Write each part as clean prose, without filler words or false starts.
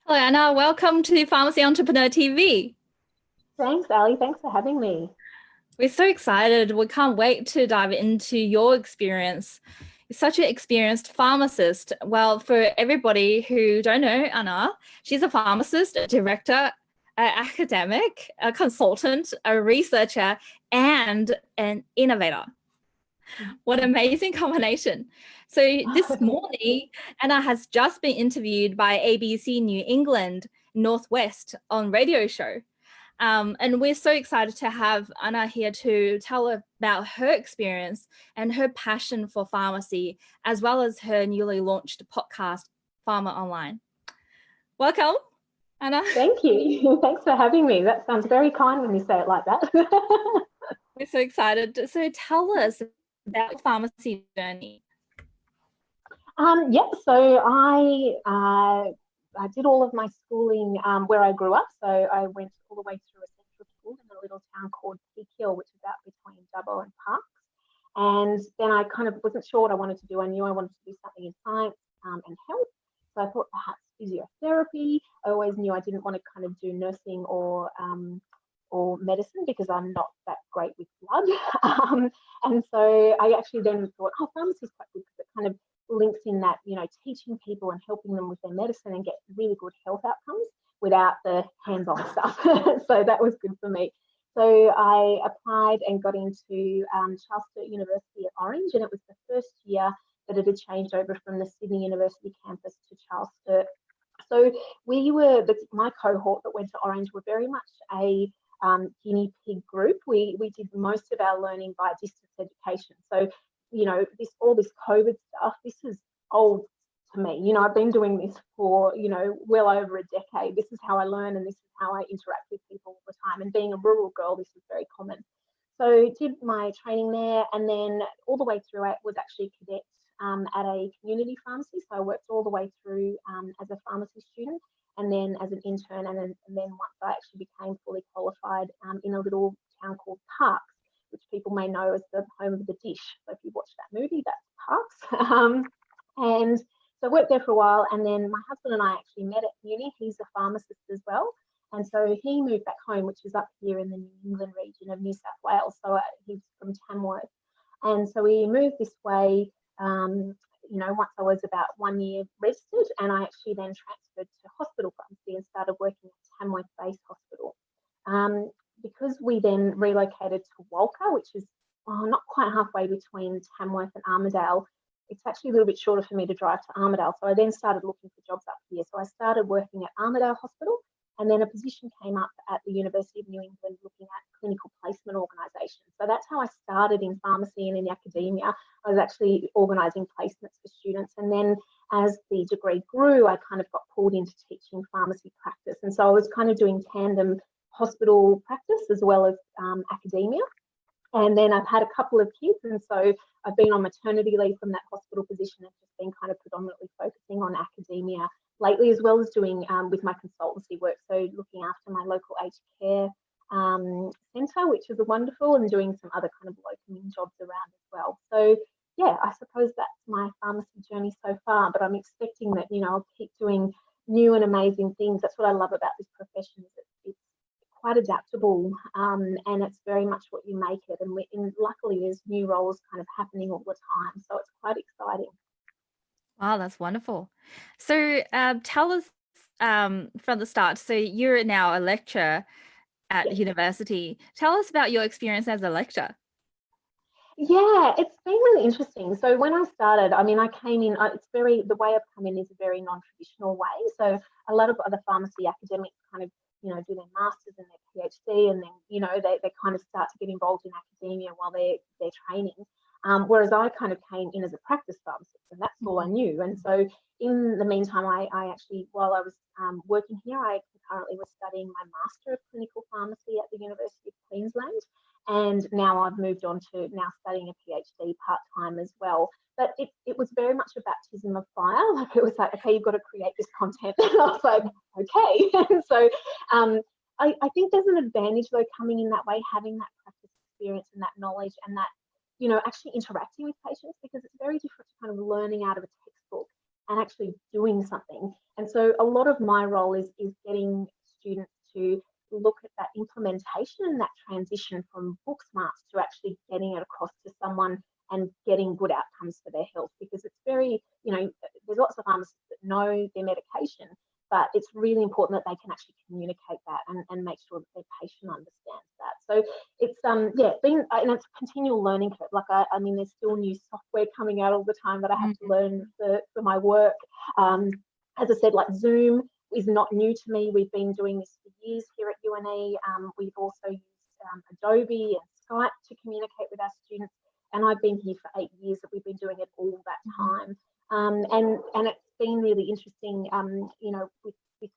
Hello, Anna. Welcome to Pharmacy Entrepreneur TV. Thanks, Ali. Thanks for having me. We're so excited. We can't wait to dive into your experience. You're such an experienced pharmacist. Well, for everybody who don't know Anna, she's a pharmacist, a director, an academic, a consultant, a researcher, and an innovator. What an amazing combination. So this morning, Anna has just been interviewed by ABC New England Northwest on radio show. And we're so excited to have Anna here to tell about her experience and her passion for pharmacy, as well as her newly launched podcast, PharmOnline. Welcome, Anna. Thank you. Thanks for having me. That sounds very kind when you say it like that. We're so excited. So tell us about your pharmacy journey. So I did all of my schooling where I grew up. So I went all the way through a central school in a little town called Peak Hill, which is out between Dubbo and Parkes. And then I kind of wasn't sure what I wanted to do. I knew I wanted to do something in science and health. So I thought perhaps physiotherapy. I always knew I didn't want to kind of do nursing or medicine because I'm not that great with blood. And so I actually then thought, pharmacy is quite good because it kind of links in that, teaching people and helping them with their medicine and get really good health outcomes without the hands-on stuff. So that was good for me. So I applied and got into Charles Sturt University at Orange, and it was the first year that it had changed over from the Sydney University campus to Charles Sturt. So my cohort that went to Orange were very much a guinea pig group. We did most of our learning by distance education. So all this COVID stuff, this is old to me. I've been doing this for, well over a decade. This is how I learn and this is how I interact with people all the time. And being a rural girl, this is very common. So did my training there, and then all the way through I was actually a cadet at a community pharmacy. So I worked all the way through as a pharmacy student and then as an intern. And then once I actually became fully qualified in a little town called Parkes, which people may know as the home of the dish. So if you watch that movie, that's Parkes. And so I worked there for a while, and then my husband and I actually met at uni. He's a pharmacist as well. And so he moved back home, which is up here in the New England region of New South Wales. So he's from Tamworth. And so we moved this way, once I was about 1 year registered, and I actually then transferred to hospital pharmacy and started working at Tamworth-based hospital. Because we then relocated to Walcha, which is not quite halfway between Tamworth and Armidale, it's actually a little bit shorter for me to drive to Armidale. So I then started looking for jobs up here. So I started working at Armidale Hospital, and then a position came up at the University of New England looking at clinical placement organisations. So that's how I started in pharmacy and in academia. I was actually organising placements for students. And then as the degree grew, I kind of got pulled into teaching pharmacy practice. And so I was kind of doing tandem hospital practice as well as academia. And then I've had a couple of kids, and so I've been on maternity leave from that hospital position and just been kind of predominantly focusing on academia lately, as well as doing with my consultancy work, so looking after my local aged care centre, which is wonderful, and doing some other kind of locoming jobs around as well. So yeah, I suppose that's my pharmacy journey so far, but I'm expecting that, I'll keep doing new and amazing things. That's what I love about this profession, is it's quite adaptable, and it's very much what you make it. And luckily, there's new roles kind of happening all the time, so it's quite exciting. Wow, that's wonderful. So tell us from the start. So you're now a lecturer at university. Tell us about your experience as a lecturer. Yeah, it's been really interesting. So when I started, I came in, the way I've come in is a very non-traditional way. So a lot of other pharmacy academics kind of, do their masters and their PhD, and then, they kind of start to get involved in academia while they're training. Whereas I kind of came in as a practice pharmacist, and that's all I knew. And so in the meantime, I actually, while I was working here, I currently was studying my Master of Clinical Pharmacy at the University of Queensland. And now I've moved on to now studying a PhD part-time as well. But it was very much a baptism of fire. Like, it was like, okay, you've got to create this content. And I was like, okay. And so I think there's an advantage, though, coming in that way, having that practice experience and that knowledge and that, actually interacting with patients, because it's very different to kind of learning out of a textbook and actually doing something. And so a lot of my role is getting students to look at that implementation and that transition from book smarts to actually getting it across to someone and getting good outcomes for their health, because it's very, there's lots of pharmacists that know their medication, but it's really important that they can actually communicate that and make sure that their patient understands that. So it's and it's a continual learning curve. Like I mean, there's still new software coming out all the time that I have to learn for my work. As I said, like Zoom is not new to me. We've been doing this for years here at UNE. We've also used Adobe and Skype to communicate with our students. And I've been here for 8 years that we've been doing it all that time. And it's been really interesting, with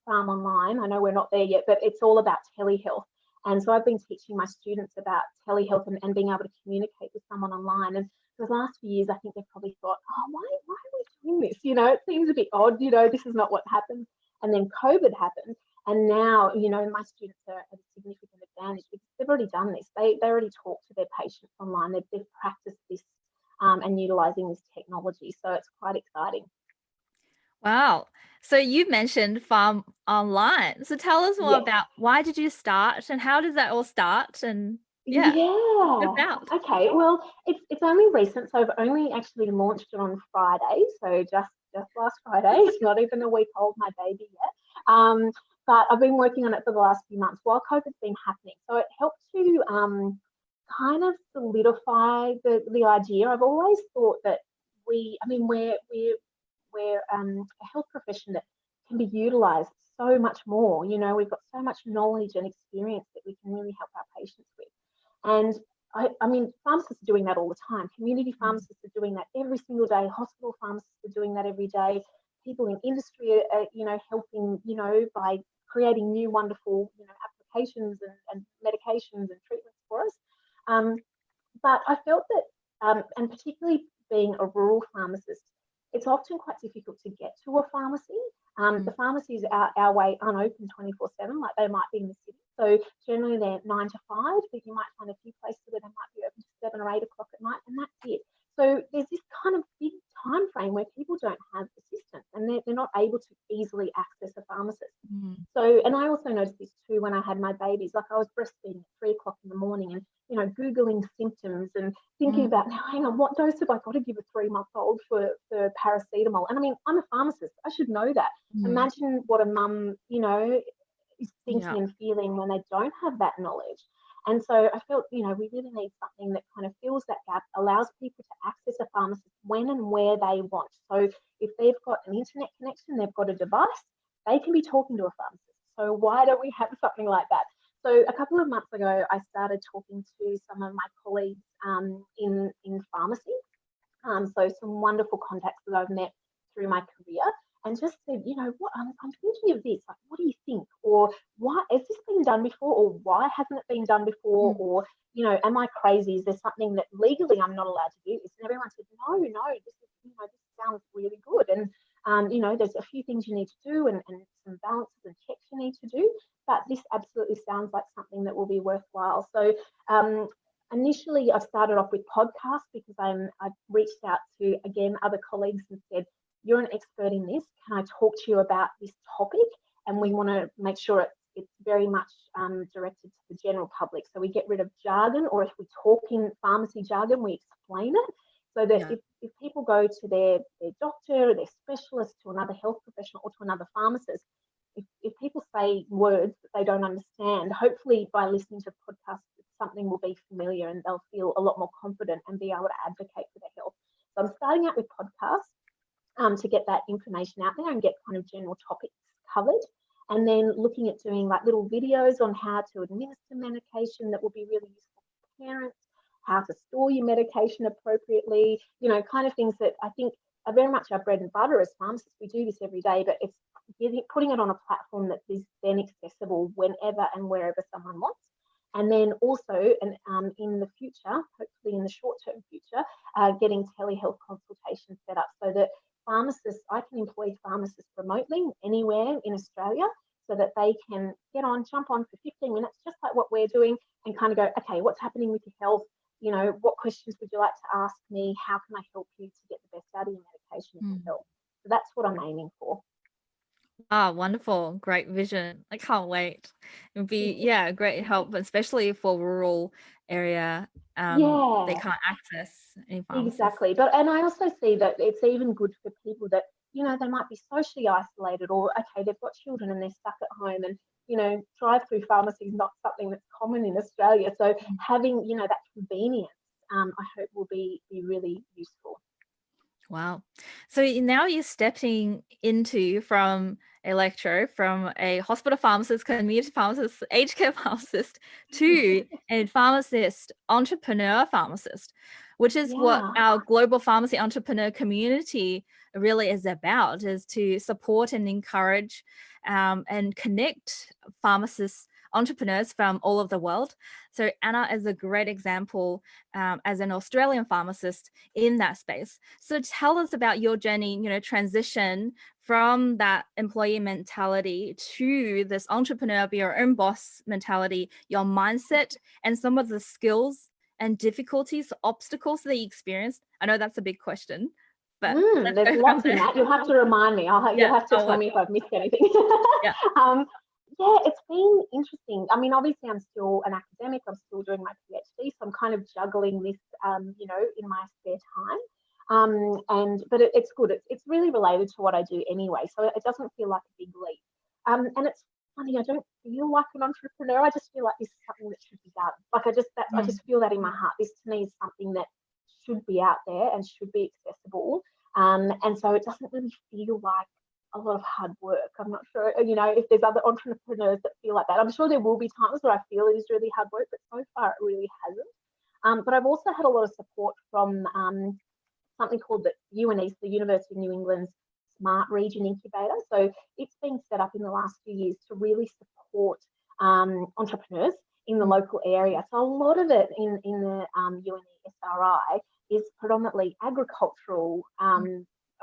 PharmOnline. I know we're not there yet, but it's all about telehealth. And so I've been teaching my students about telehealth and being able to communicate with someone online. And for the last few years, I think they've probably thought, oh, why are we doing this? It seems a bit odd, this is not what happens. And then COVID happened. And now, my students are at a significant advantage because they've already done this. They already talk to their patients online. They've practiced this and utilising this technology. So it's quite exciting. Wow. So you mentioned PharmOnline. So tell us more about why did you start and how does that all start? And Okay. Well, it's only recent. So I've only actually launched it on Friday. So just last Friday. It's not even a week old, my baby yet. But I've been working on it for the last few months while COVID's been happening. So it helped to kind of solidify the idea. I've always thought that we're a health profession that can be utilised so much more. We've got so much knowledge and experience that we can really help our patients with. And I mean, pharmacists are doing that all the time. Community pharmacists are doing that every single day. Hospital pharmacists are doing that every day. People in industry are, helping, by creating new wonderful, applications and medications and treatments for us. But I felt that, and particularly being a rural pharmacist, it's often quite difficult to get to a pharmacy. The pharmacies our way aren't open 24/7 like they might be in the city. So generally they're 9 to 5, but you might find a few places where they might be open to 7 or 8 o'clock at night, and that's it. So there's this kind of big time frame where people don't have assistance and they're not able to easily access a pharmacist. So, and I also noticed this too when I had my babies. Like I was breastfeeding at 3 o'clock in the morning and, Googling symptoms and thinking about, now, hang on, what dose have I got to give a 3-month-old for paracetamol? And I mean, I'm a pharmacist. I should know that. Imagine what a mum, is thinking and feeling when they don't have that knowledge. And so I felt, we really need something that kind of fills that gap, allows people to access a pharmacist when and where they want. So if they've got an internet connection, they've got a device, they can be talking to a pharmacist. So why don't we have something like that? So a couple of months ago, I started talking to some of my colleagues in pharmacy. So some wonderful contacts that I've met through my career, and just said, what, I'm thinking of this, like, what do you think? Or why has this been done before? Or why hasn't it been done before? Or, am I crazy? Is there something that legally I'm not allowed to do this? And everyone said, no, this is, this sounds really good. And, there's a few things you need to do and some balances and checks you need to do, but this absolutely sounds like something that will be worthwhile. So initially I've started off with podcasts because I've reached out to, again, other colleagues and said, you're an expert in this. Can I talk to you about this topic? And we want to make sure it's very much directed to the general public. So we get rid of jargon, or if we talk in pharmacy jargon, we explain it. So that if people go to their doctor or their specialist, to another health professional or to another pharmacist, if people say words that they don't understand, hopefully by listening to podcasts, something will be familiar and they'll feel a lot more confident and be able to advocate for their health. So I'm starting out with podcasts to get that information out there and get kind of general topics covered. And then looking at doing like little videos on how to administer medication that will be really useful for parents, how to store your medication appropriately, kind of things that I think are very much our bread and butter as pharmacists. We do this every day, but it's putting it on a platform that is then accessible whenever and wherever someone wants. And then also, in the future, hopefully in the short-term future, getting telehealth consultations set up so that pharmacists, I can employ pharmacists remotely anywhere in Australia so that they can jump on for 15 minutes, just like what we're doing, and kind of go, okay, what's happening with your health? What questions would you like to ask me? How can I help you to get the best out of your medication and your health? So that's what I'm aiming for. Ah, wonderful. Great vision. I can't wait. It would be, yeah, great help, especially for rural area. They Yeah, can't access any pharmacists. exactly. And I also see that it's even good for people that, they might be socially isolated, or okay, they've got children and they're stuck at home, and drive-through pharmacy is not something that's common in Australia. So having, that convenience, I hope will be really useful. Wow. So now you're stepping into from a lecturer, from a hospital pharmacist, community pharmacist, aged care pharmacist, to a pharmacist, entrepreneur pharmacist, which is what Yeah. our global pharmacy entrepreneur community really is about, is to support and encourage and connect pharmacists, entrepreneurs from all over the world. So Anna is a great example as an Australian pharmacist in that space. So tell us about your journey, transition from that employee mentality to this entrepreneur, be your own boss mentality, your mindset, and some of the skills and difficulties, obstacles that you experienced. I know that's a big question, but let's There's go from lots in there. that. You'll have to remind me. You'll have to tell me if I've missed anything. Yeah. Yeah, it's been interesting. I mean, obviously, I'm still an academic. I'm still doing my PhD, so I'm kind of juggling this, in my spare time. But it's good. It's really related to what I do anyway, so it doesn't feel like a big leap. And it's funny. I don't feel like an entrepreneur. I just feel like this is something that should be done. Like I just feel that in my heart. This to me is something that should be out there and should be accessible. And so it doesn't really feel like a lot of hard work. I'm not sure, if there's other entrepreneurs that feel like that. I'm sure there will be times where I feel it is really hard work, but so far it really hasn't. But I've also had a lot of support from something called the UNE's, the University of New England's Smart Region Incubator. So it's been set up in the last few years to really support entrepreneurs in the local area. So a lot of it in the UNE SRI is predominantly agricultural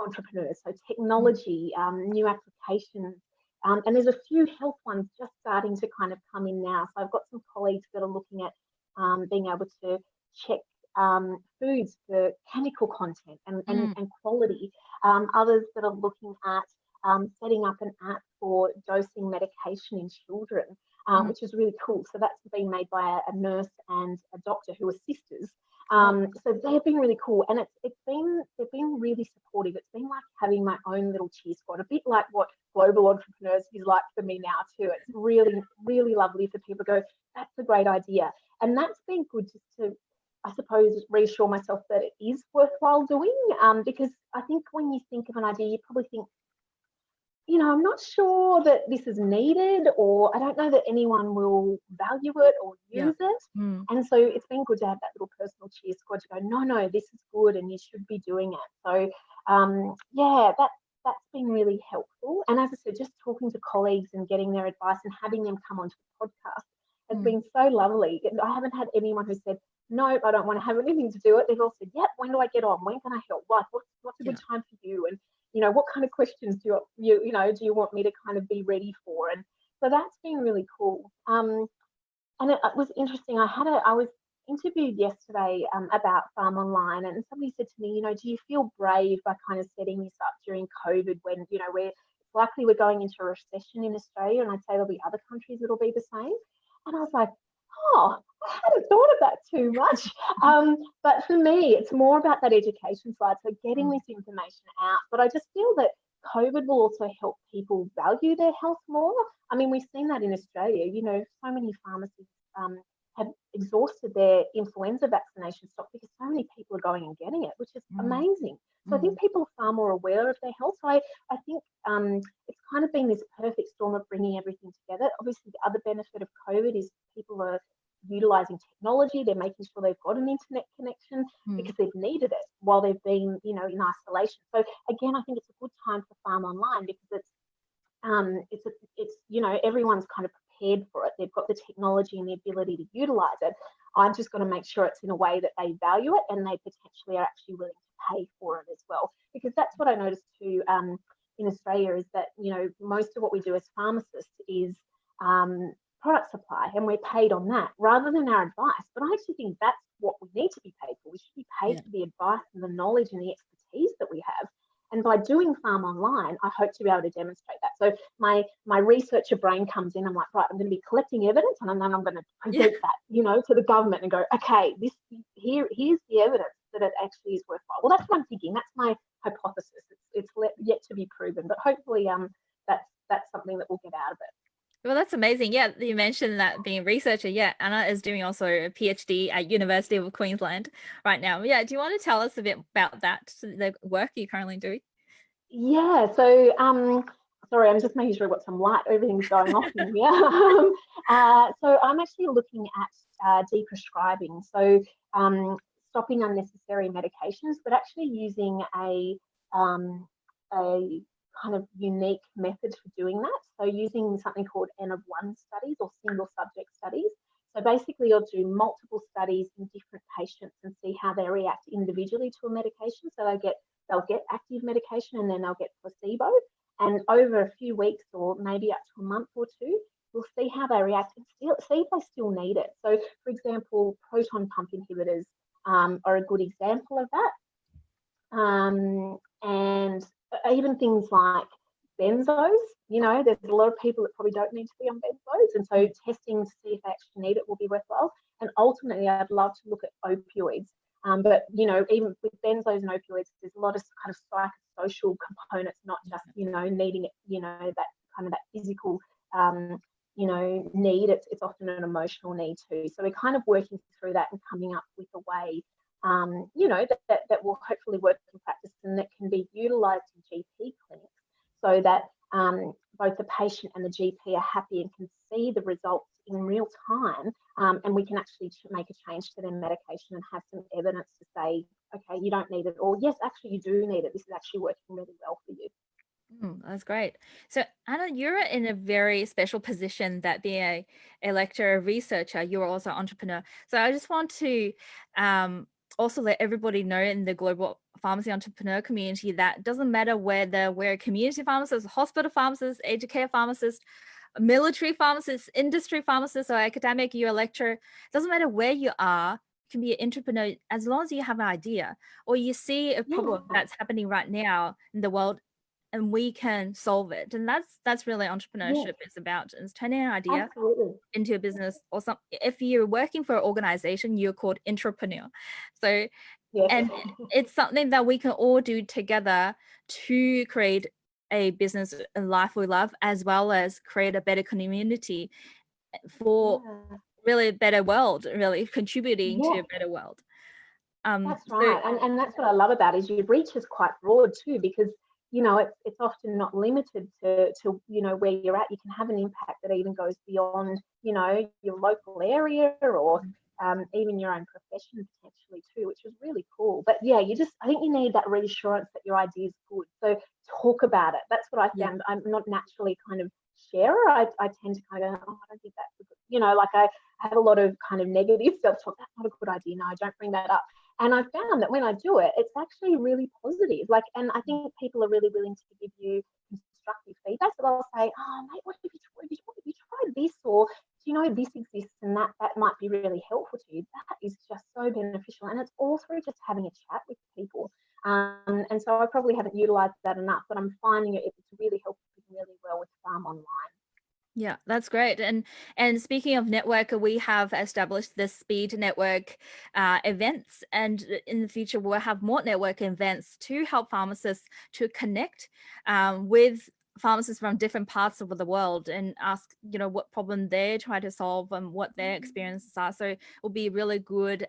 entrepreneurs, so technology, new applications, and there's a few health ones just starting to kind of come in now. So I've got some colleagues that are looking at being able to check foods for chemical content and quality. Others that are looking at setting up an app for dosing medication in children, which is really cool. So that's been made by a nurse and a doctor who are sisters. So they've been really cool, and they've been really supportive. It's been like having my own little cheer squad, a bit like what Global Entrepreneurs is like for me now too. It's really, really lovely for people to go, that's a great idea. And that's been good just to, I suppose, reassure myself that it is worthwhile doing, because I think when you think of an idea, you probably think, I'm not sure that this is needed, or I don't know that anyone will value it or use it. And so it's been good to have that little personal cheer squad to go, no, this is good and you should be doing it. So that's been really helpful. And as I said, just talking to colleagues and getting their advice and having them come onto the podcast has been so lovely. I haven't had anyone who said, no, I don't want to have anything to do with it. They've all said, yep, when do I get on? When can I help? What's a good time for you? And what kind of questions do you want me to kind of be ready for? And so that's been really cool. And it was interesting. I was interviewed yesterday about PharmOnline, and somebody said to me, do you feel brave by kind of setting this up during COVID when, it's likely we're going into a recession in Australia, and I'd say there'll be other countries that'll be the same. And I was like, I hadn't thought of that too much. But for me, it's more about that education side, so getting this information out. But I just feel that COVID will also help people value their health more. I mean, we've seen that in Australia. So many pharmacies have exhausted their influenza vaccination stock because so many people are going and getting it, which is amazing. So I think people are far more aware of their health. So I think it's kind of been this perfect storm of bringing everything together. Obviously, the other benefit of COVID is people are utilising technology. They're making sure they've got an internet connection because they've needed it while they've been, in isolation. So again, I think it's a good time for PharmOnline because it's everyone's kind of prepared for it. They've got the technology and the ability to utilise it. I'm just going to make sure it's in a way that they value it and they potentially are actually willing to pay for it as well. Because that's what I noticed too in Australia is that, most of what we do as pharmacists is product supply, and we're paid on that rather than our advice. But I actually think that's what we need to be paid for. We should be paid for the advice and the knowledge and the expertise that we have. And by doing PharmOnline, I hope to be able to demonstrate that. So my researcher brain comes in. I'm like, right, I'm going to be collecting evidence, and then I'm going to present that, you know, to the government and go, okay, here's the evidence that it actually is worthwhile. Well, that's what I'm thinking. That's my hypothesis. It's yet to be proven, but hopefully, that's something that we'll get out of it. Well, that's amazing. Yeah, you mentioned that being a researcher. Yeah, Anna is doing also a PhD at University of Queensland right now. Yeah, do you want to tell us a bit about that, the work you're currently doing? Yeah, so sorry, I'm just making sure I've got some light. Everything's going off in here. So I'm actually looking at deprescribing, so stopping unnecessary medications, but actually using a kind of unique method for doing that. So using something called N of 1 studies or single subject studies. So basically you'll do multiple studies in different patients and see how they react individually to a medication. So they'll get active medication and then they'll get placebo. And over a few weeks or maybe up to a month or two, we'll see how they react and see if they still need it. So for example, proton pump inhibitors are a good example of that. And even things like benzos, you know, there's a lot of people that probably don't need to be on benzos, and so testing to see if they actually need it will be worthwhile. And ultimately, I'd love to look at opioids, but you know, even with benzos and opioids, there's a lot of kind of psychosocial components, not just, you know, needing it, you know, that kind of that physical you know, need. It's often an emotional need too. So we're kind of working through that and coming up with a way you know, that will hopefully work in practice and that can be utilised in GP clinics, so that both the patient and the GP are happy and can see the results in real time, and we can actually make a change to their medication and have some evidence to say, okay, you don't need it, or yes, actually you do need it. This is actually working really well for you. That's great. So Anna, you're in a very special position, that being a lecturer, a researcher, you're also an entrepreneur. So I just want to also let everybody know in the global pharmacy entrepreneur community that doesn't matter whether we're a community pharmacist, hospital pharmacist, aged care pharmacist, military pharmacist, industry pharmacist, or academic, you're a lecturer. It doesn't matter where you are. You can be an entrepreneur as long as you have an idea or you see a problem that's happening right now in the world, and we can solve it. And that's really entrepreneurship is about, is turning an idea into a business or something. If you're working for an organization, you're called entrepreneur. So and it's something that we can all do together to create a business and life we love, as well as create a better community for really a better world, really contributing to a better world. That's right. And that's what I love about it, is your reach is quite broad too, because you know, it's often not limited to you know, where you're at. You can have an impact that even goes beyond, you know, your local area or even your own profession potentially too, which is really cool. But yeah, I think you need that reassurance that your idea is good. So talk about it. That's what I found. I'm not naturally kind of sharer. I tend to kind of go, oh, I don't think that's a good, you know, like I have a lot of kind of negative self-talk. That's not a good idea. No, don't bring that up. And I found that when I do it, it's actually really positive. Like, and I think people are really willing to give you constructive feedback. So they'll say, oh, mate, what have you tried this? Or do you know this exists and that might be really helpful to you? That is just so beneficial. And it's all through just having a chat with people. And so I probably haven't utilised that enough, but I'm finding it's really helping really well with PharmOnline. Yeah, that's great. And speaking of network, we have established the Speed Network events, and in the future we'll have more network events to help pharmacists to connect with pharmacists from different parts of the world and ask, you know, what problem they're trying to solve and what their experiences are. So it will be a really good,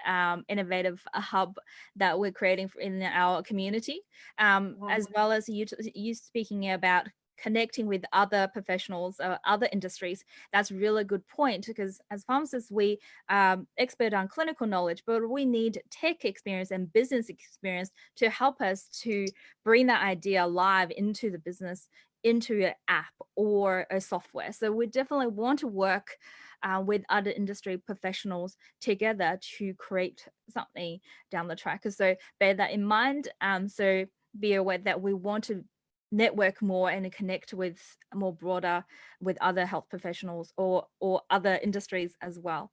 innovative hub that we're creating in our community, as well as you speaking about connecting with other professionals or other industries. That's really good point, because as pharmacists, we expert on clinical knowledge, but we need tech experience and business experience to help us to bring that idea live into the business, into an app or a software. So we definitely want to work with other industry professionals together to create something down the track. So bear that in mind. So be aware that we want to network more and connect with more broader with other health professionals or other industries as well.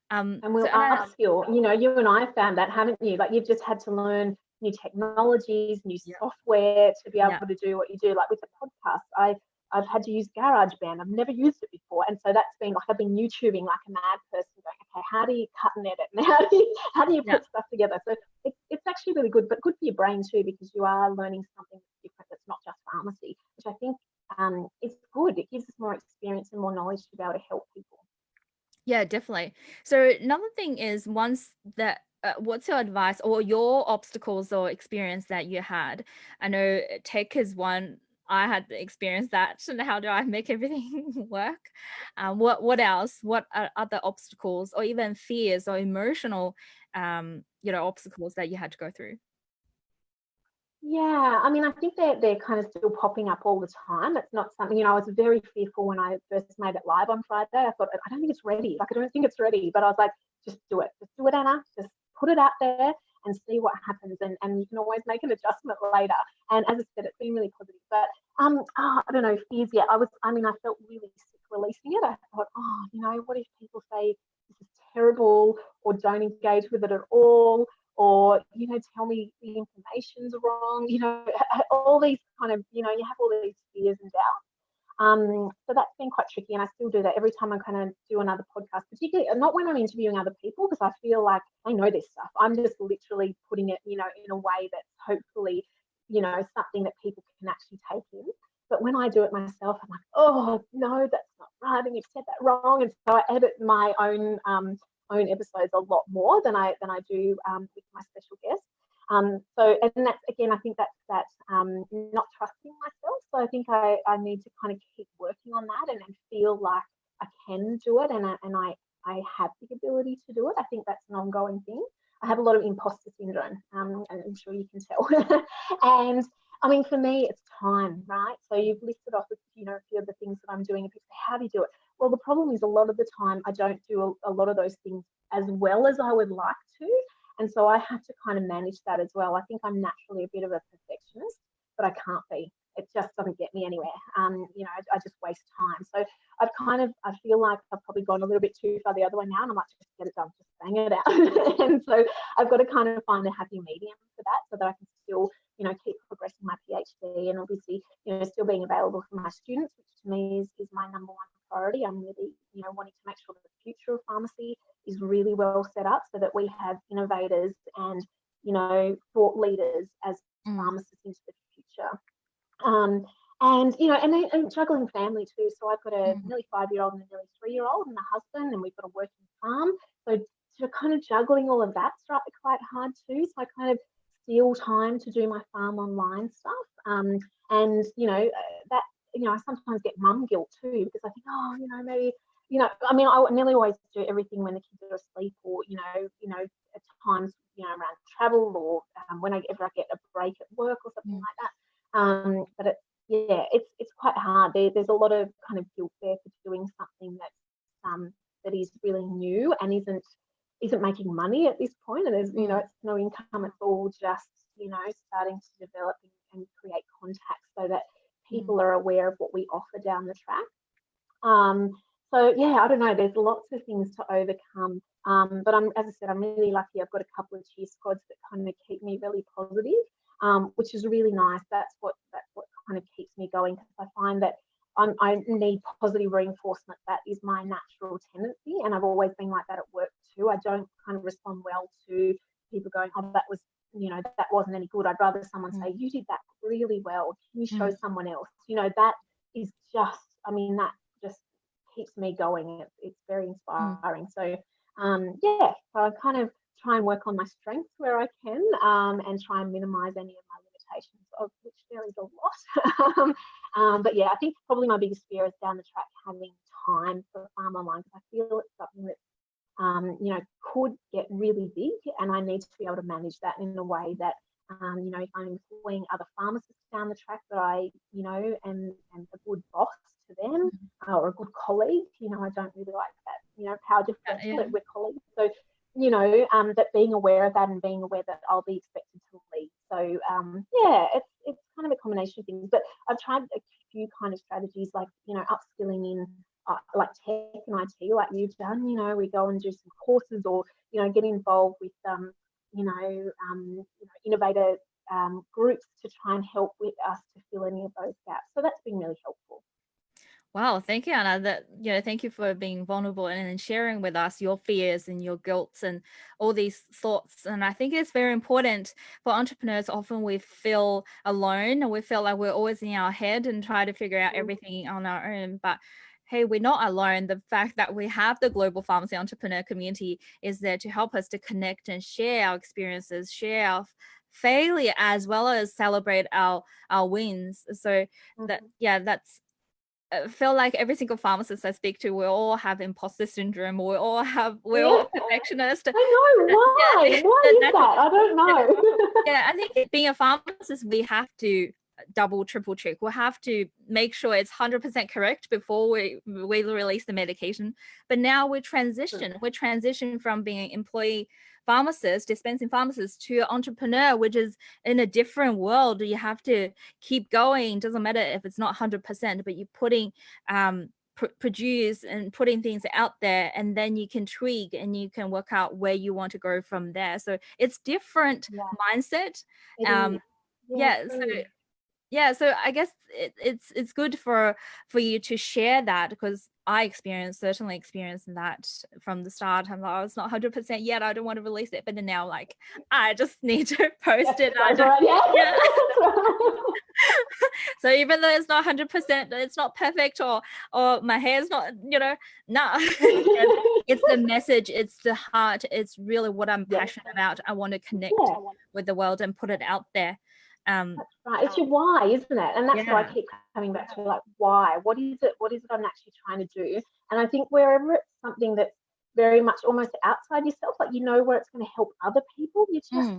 And we'll upskill. You know, you and I have found that, haven't you? Like, you've just had to learn new technologies, new Yeah. software to be able Yeah. to do what you do. Like with the podcast, I've had to use GarageBand. I've never used it before, and so that's been like I've been YouTubing like a mad person, going, okay, how do you cut and edit, and how do you Yeah. put stuff together? So it's actually really good, but good for your brain too, because you are learning something different that's not just pharmacy, which I think is good. It gives us more experience and more knowledge to be able to help people. Yeah, definitely. So another thing is, once that what's your advice or your obstacles or experience that you had? I know tech is one. I had experienced that, and how do I make everything work? What else? What are other obstacles or even fears or emotional obstacles that you had to go through? Yeah, I mean, I think they're kind of still popping up all the time. It's not something, I was very fearful when I first made it live on Friday. I thought, I don't think it's ready. Like, I don't think it's ready. But I was like, just do it. Just do it, Anna. Just put it out there and see what happens. And you can always make an adjustment later. And as I said, it's been really positive. But I don't know, fears. Yeah, I felt really sick releasing it. I thought, what if people say this is terrible or don't engage with it at all? Or tell me the information's wrong, all these kind of, you have all these fears and doubts. So that's been quite tricky, and I still do that every time I kind of do another podcast, particularly not when I'm interviewing other people, because I feel like I know this stuff. I'm just literally putting it, in a way that's hopefully, something that people can actually take in. But when I do it myself, I'm like, oh no, that's not right, and you've said that wrong, and so I edit my own episodes a lot more than I do with my special guests. And that's, again, I think that's not trusting myself. So I think I need to kind of keep working on that and feel like I can do it, and I have the ability to do it. I think that's an ongoing thing. I have a lot of imposter syndrome, and I'm sure you can tell. And I mean, for me, it's time, right? So you've listed off, a few of the things that I'm doing. And people say, how do you do it? Well, the problem is a lot of the time I don't do a lot of those things as well as I would like to. And so I have to kind of manage that as well. I think I'm naturally a bit of a perfectionist, but I can't be. It just doesn't get me anywhere. I just waste time. So I feel like I've probably gone a little bit too far the other way now, and I'm like, just get it done, just bang it out. And so I've got to kind of find a happy medium for that, so that I can still, keep progressing my PhD, and obviously, still being available for my students, which to me is my number one priority. I'm really, wanting to make sure that the future of pharmacy is really well set up, so that we have innovators and, thought leaders as pharmacists into the future. And juggling family too. So I've got a nearly 5-year-old and a nearly 3-year-old and a husband, and we've got a working farm. So kind of juggling all of that's quite hard too. So I kind of steal time to do my PharmOnline stuff. And that I sometimes get mum guilt too, because I think, maybe I mean, I nearly always do everything when the kids are asleep, or at times around travel, or whenever I get a break at work or something like that. But it's quite hard. There's a lot of kind of guilt there for doing something that is really new and isn't making money at this point, and there's it's no income. It's all just starting to develop and create contacts so that people are aware of what we offer down the track. So yeah, I don't know. There's lots of things to overcome. But as I said, I'm really lucky. I've got a couple of cheer squads that kind of keep me really positive, which is really nice. That's what kind of keeps me going, because I find that I need positive reinforcement. That is my natural tendency, and I've always been like that at work too. I don't kind of respond well to people going, "Oh, that wasn't any good." I'd rather someone say, "You did that really well. Can you show someone else?" That is just, that just keeps me going. It's very inspiring. So so I kind of try and work on my strengths where I can, and try and minimize any of my limitations, of which there is a lot. But yeah, I think probably my biggest fear is down the track having time for PharmOnline, because I feel it's something that could get really big, and I need to be able to manage that in a way that if I'm employing other pharmacists down the track, that I am a good boss to them, or a good colleague. I don't really like that power differential that we're colleagues. So that being aware of that, and being aware that I'll be expected to lead. So it's kind of a combination of things. But I've tried a few kind of strategies, like upskilling in like tech and IT, like you've done. We go and do some courses, or get involved with innovator groups to try and help with us to fill any of those gaps. So that's been really helpful. Wow, thank you, Anna. Thank you for being vulnerable and sharing with us your fears and your guilt and all these thoughts. And I think it's very important for entrepreneurs. Often we feel alone, and we feel like we're always in our head and try to figure out everything on our own. But hey, we're not alone. The fact that we have the global pharmacy entrepreneur community is there to help us to connect and share our experiences, share our failure, as well as celebrate our wins. So that's feel like every single pharmacist I speak to, we all have imposter syndrome. We're all perfectionist. I know, why? Why is that? I don't know. I think being a pharmacist, we have to double, triple check. We'll have to make sure it's 100% correct before we release the medication. But now we're transition from being an employee pharmacist, dispensing pharmacist, to entrepreneur, which is in a different world. You have to keep going. Doesn't matter if it's not 100%, but you're putting produce and putting things out there, and then you can tweak and you can work out where you want to go from there. So it's different mindset. So I guess it's good for you to share that, because I certainly experienced that from the start. I'm like, oh, it's not 100% yet. I don't want to release it. But then now, like, I just need to post it. So even though it's not 100%, it's not perfect, or my hair's not, it's the message, it's the heart, it's really what I'm passionate about. I want to connect with the world and put it out there. That's right. It's your why, isn't it? And that's why I keep coming back to, like, why? What is it I'm actually trying to do? And I think wherever it's something that's very much almost outside yourself, like, where it's going to help other people, you're just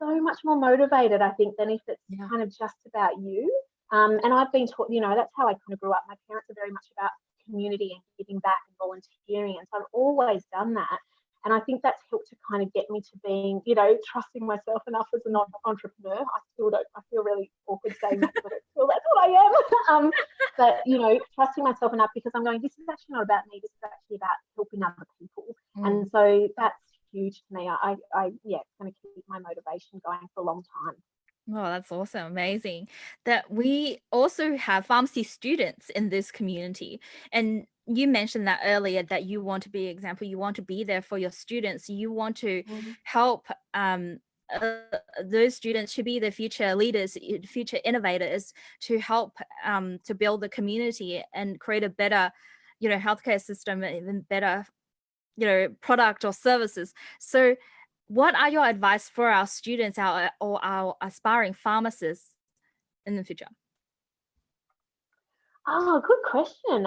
so much more motivated, I think, than if it's kind of just about you. And I've been taught, that's how I kind of grew up. My parents are very much about community and giving back and volunteering. And so I've always done that. And I think that's helped to kind of get me to being, trusting myself enough as an entrepreneur. I feel really awkward saying that, but that's what I am. But, trusting myself enough, because I'm going, this is actually not about me. This is actually about helping other people. And so that's huge to me. It's going to keep my motivation going for a long time. Oh, that's awesome. Amazing. That we also have pharmacy students in this community. And you mentioned that earlier, that you want to be an example, you want to be there for your students, you want to help those students to be the future leaders, future innovators, to help to build the community and create a better, healthcare system, even better, product or services. So what are your advice for our students, or our aspiring pharmacists in the future? Oh, good question.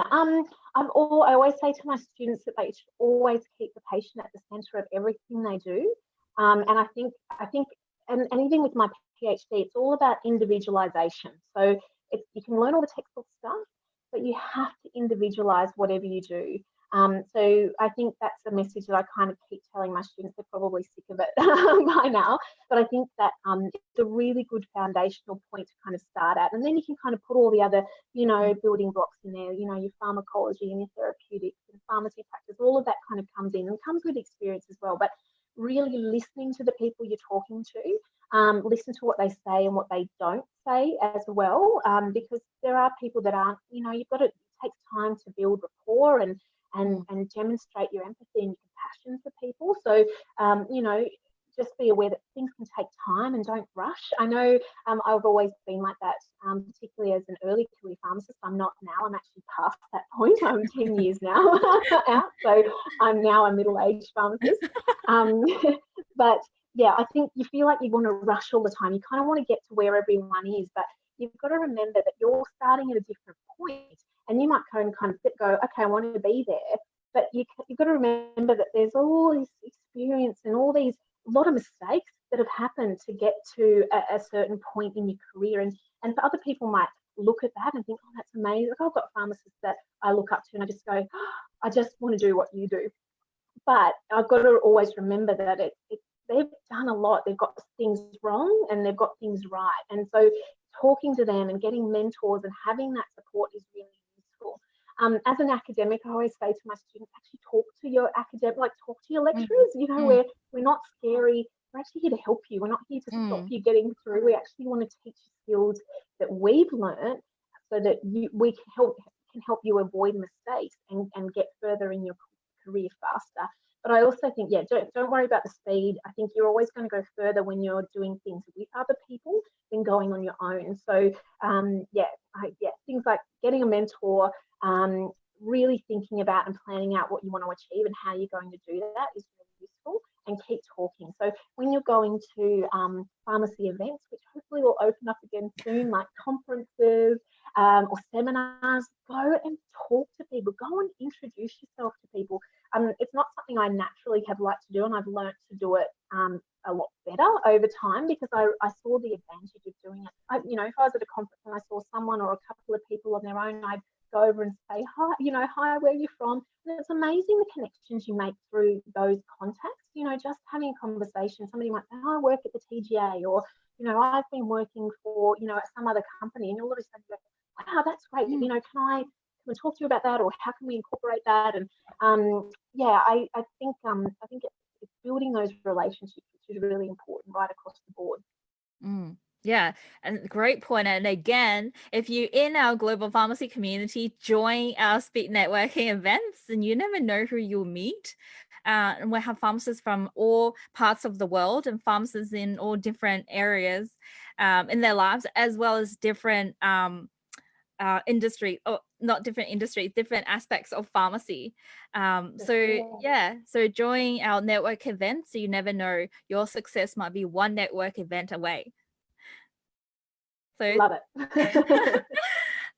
I always say to my students that they should always keep the patient at the centre of everything they do. And I think, and even with my PhD, it's all about individualisation. So you can learn all the textbook stuff, but you have to individualise whatever you do. So I think that's a message that I kind of keep telling my students. They're probably sick of it by now, but I think that it's a really good foundational point to kind of start at, and then you can kind of put all the other, building blocks in there. Your pharmacology and your therapeutics and pharmacy practice, all of that kind of comes in and comes with experience as well. But really listening to the people you're talking to, listen to what they say and what they don't say as well, because there are people that aren't. You've got to take time to build rapport and demonstrate your empathy and your compassion for people. So, just be aware that things can take time and don't rush. I know I've always been like that, particularly as an early career pharmacist. I'm not now. I'm actually past that point. I'm 10 years now out. So I'm now a middle-aged pharmacist. But yeah, I think you feel like you want to rush all the time. You kind of want to get to where everyone is, but you've got to remember that you're starting at a different point. And you might kind of go, okay, I want to be there. But you've got to remember that there's all this experience and a lot of mistakes that have happened to get to a certain point in your career. And for other people might look at that and think, oh, that's amazing. Like, I've got pharmacists that I look up to and I just go, oh, I just want to do what you do. But I've got to always remember that they've done a lot. They've got things wrong and they've got things right. And so talking to them and getting mentors and having that support is really useful. As an academic, I always say to my students, actually talk to your academic, talk to your lecturers. We're not scary we're actually here to help you. We're not here to stop Mm. you getting through. We actually want to teach you skills that we've learned so that we can help you avoid mistakes and get further in your career faster. But I also think, yeah, don't worry about the speed. I think you're always going to go further when you're doing things with other people than going on your own. So things like getting a mentor, really thinking about and planning out what you want to achieve and how you're going to do that is really useful, and keep talking. So when you're going to pharmacy events, which hopefully will open up again soon, like conferences or seminars, go and talk to people. Go and introduce yourself to people. It's not something I naturally have liked to do, and I've learned to do it a lot better over time, because I saw the advantage of doing it. If I was at a conference and I saw someone or a couple of people on their own, I'd go over and say, hi, where are you from? And it's amazing the connections you make through those contacts. Just having a conversation, somebody might say, I work at the TGA, or, I've been working for, at some other company, and you'll all of a sudden go, wow, that's great. Can I talk to you about that, or how can we incorporate that? And I think it's building those relationships, which is really important right across the board. Yeah, and great point. And again, if you're in our global pharmacy community, join our speed networking events, and you never know who you'll meet. And we have pharmacists from all parts of the world, and pharmacists in all different areas in their lives, as well as different industry, or not different industries, different aspects of pharmacy. So join our network events, so you never know, your success might be one network event away. So love it.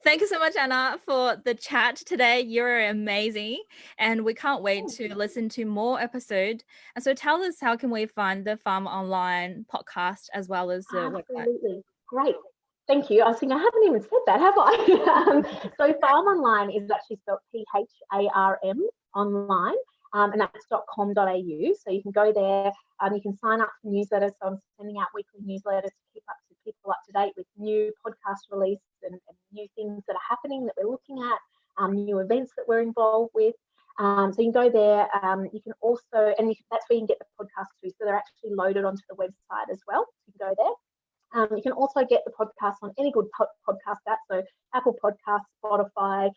Thank you so much, Anna, for the chat today. You're amazing, and we can't wait to listen to more episodes. And so tell us, how can we find the PharmOnline podcast as well as the website? Absolutely. Great. Thank you. I was thinking, I haven't even said that, have I? So PharmOnline is actually spelled PHARM online, and that's .com.au. So you can go there, you can sign up for newsletters. So I'm sending out weekly newsletters to keep people up to date with new podcast releases and new things that are happening that we're looking at, new events that we're involved with. So you can go there. You can also, that's where you can get the podcast too. So they're actually loaded onto the website as well. You can go there. You can also get the podcast on any good podcast app, so Apple Podcasts, Spotify,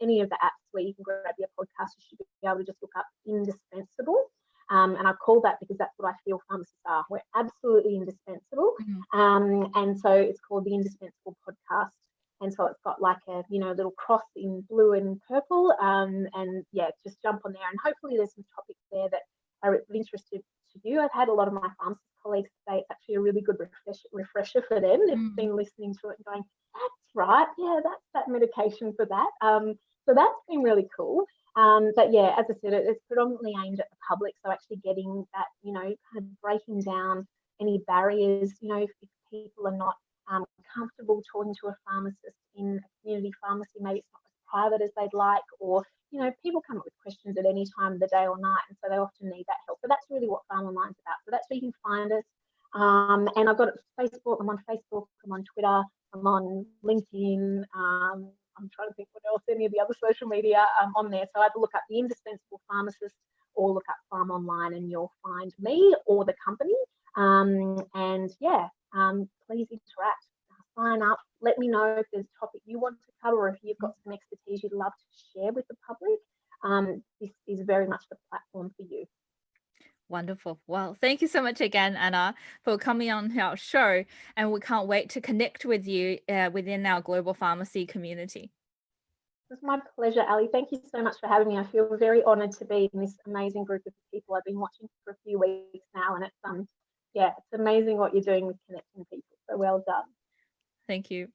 any of the apps where you can grab your podcast. You should be able to just look up Indispensable. And I call that because that's what I feel pharmacists are. We're absolutely indispensable. And so it's called the Indispensable Podcast. And so it's got like a, little cross in blue and purple. And yeah, just jump on there. And hopefully there's some topics there that are of interest to you. I've had a lot of my pharmacist colleagues say it's actually a really good refresher for them. They've been listening to it and going, that's right. Yeah, that's that medication for that. So that's been really cool. But yeah, as I said, it's predominantly aimed at the public. So actually getting that, kind of breaking down any barriers, if people are not comfortable talking to a pharmacist in a community pharmacy, maybe it's not as private as they'd like, or, people come up with questions at any time of the day or night, and so they often need that help. So that's really what PharmOnline's about. So that's where you can find us. And I've got Facebook, I'm on Facebook, I'm on Twitter, I'm on LinkedIn, I'm trying to think what else, any of the other social media on there. So either look up the Indispensable Pharmacist or look up PharmOnline and you'll find me or the company. Please interact, sign up, let me know if there's a topic you want to cover, or if you've got some expertise you'd love to share with the public. This is very much the platform for you. Wonderful. Well, thank you so much again, Anna, for coming on our show, and we can't wait to connect with you within our global pharmacy community. It was my pleasure, Ali. Thank you so much for having me. I feel very honoured to be in this amazing group of people I've been watching for a few weeks now, and it's amazing what you're doing with connecting people. So well done. Thank you.